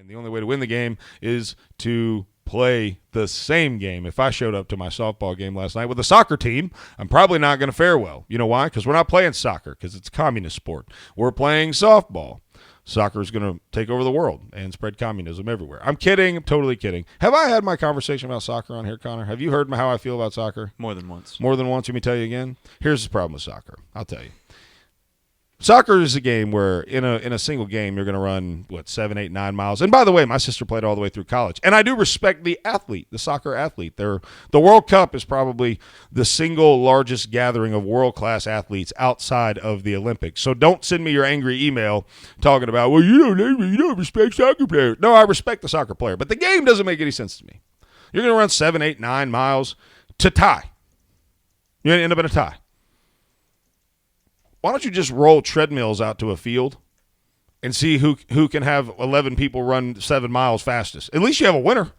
The only way to win the game is to play the same game. If I showed up to my softball game last night with a soccer team, I'm probably not going to fare well. You know why? Because we're not playing soccer because it's a communist sport. We're playing softball. Soccer is going to take over the world and spread communism everywhere. I'm kidding. I'm totally kidding. Have I had my conversation about soccer on here, Connor? Have you heard how I feel about soccer? More than once. More than once. Let me tell you again. Here's the problem with soccer. I'll tell you. Soccer is a game where in a single game you're going to run, 7, 8, 9 miles. And by the way, my sister played all the way through college. And I do respect the athlete, the soccer athlete. The World Cup is probably the single largest gathering of world-class athletes outside of the Olympics. So don't send me your angry email talking about, well, you don't respect soccer players. No, I respect the soccer player. But the game doesn't make any sense to me. You're going to run 7, 8, 9 miles to tie. You're going to end up in a tie. Why don't you just roll treadmills out to a field and see who can have 11 people run 7 miles fastest? At least you have a winner. At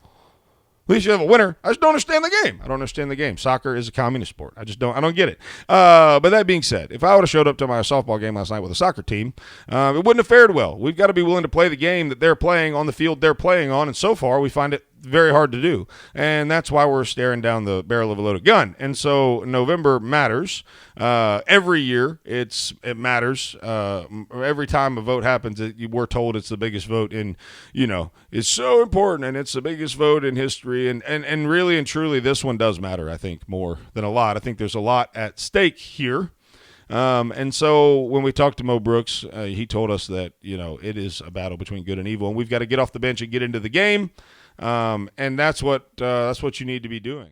least you have a winner. I just don't understand the game. I don't understand the game. Soccer is a communist sport. I don't get it. But that being said, if I would have showed up to my softball game last night with a soccer team, it wouldn't have fared well. We've got to be willing to play the game that they're playing on the field they're playing on, and so far we find it very hard to do. And that's why we're staring down the barrel of a loaded gun. And so November matters. Every year it matters. Every time a vote happens, we're told it's the biggest vote in, it's so important and it's the biggest vote in history. And really and truly, this one does matter, I think, more than a lot. I think there's a lot at stake here. And so when we talked to Mo Brooks, he told us that, it is a battle between good and evil, and we've got to get off the bench and get into the game. And that's what you need to be doing.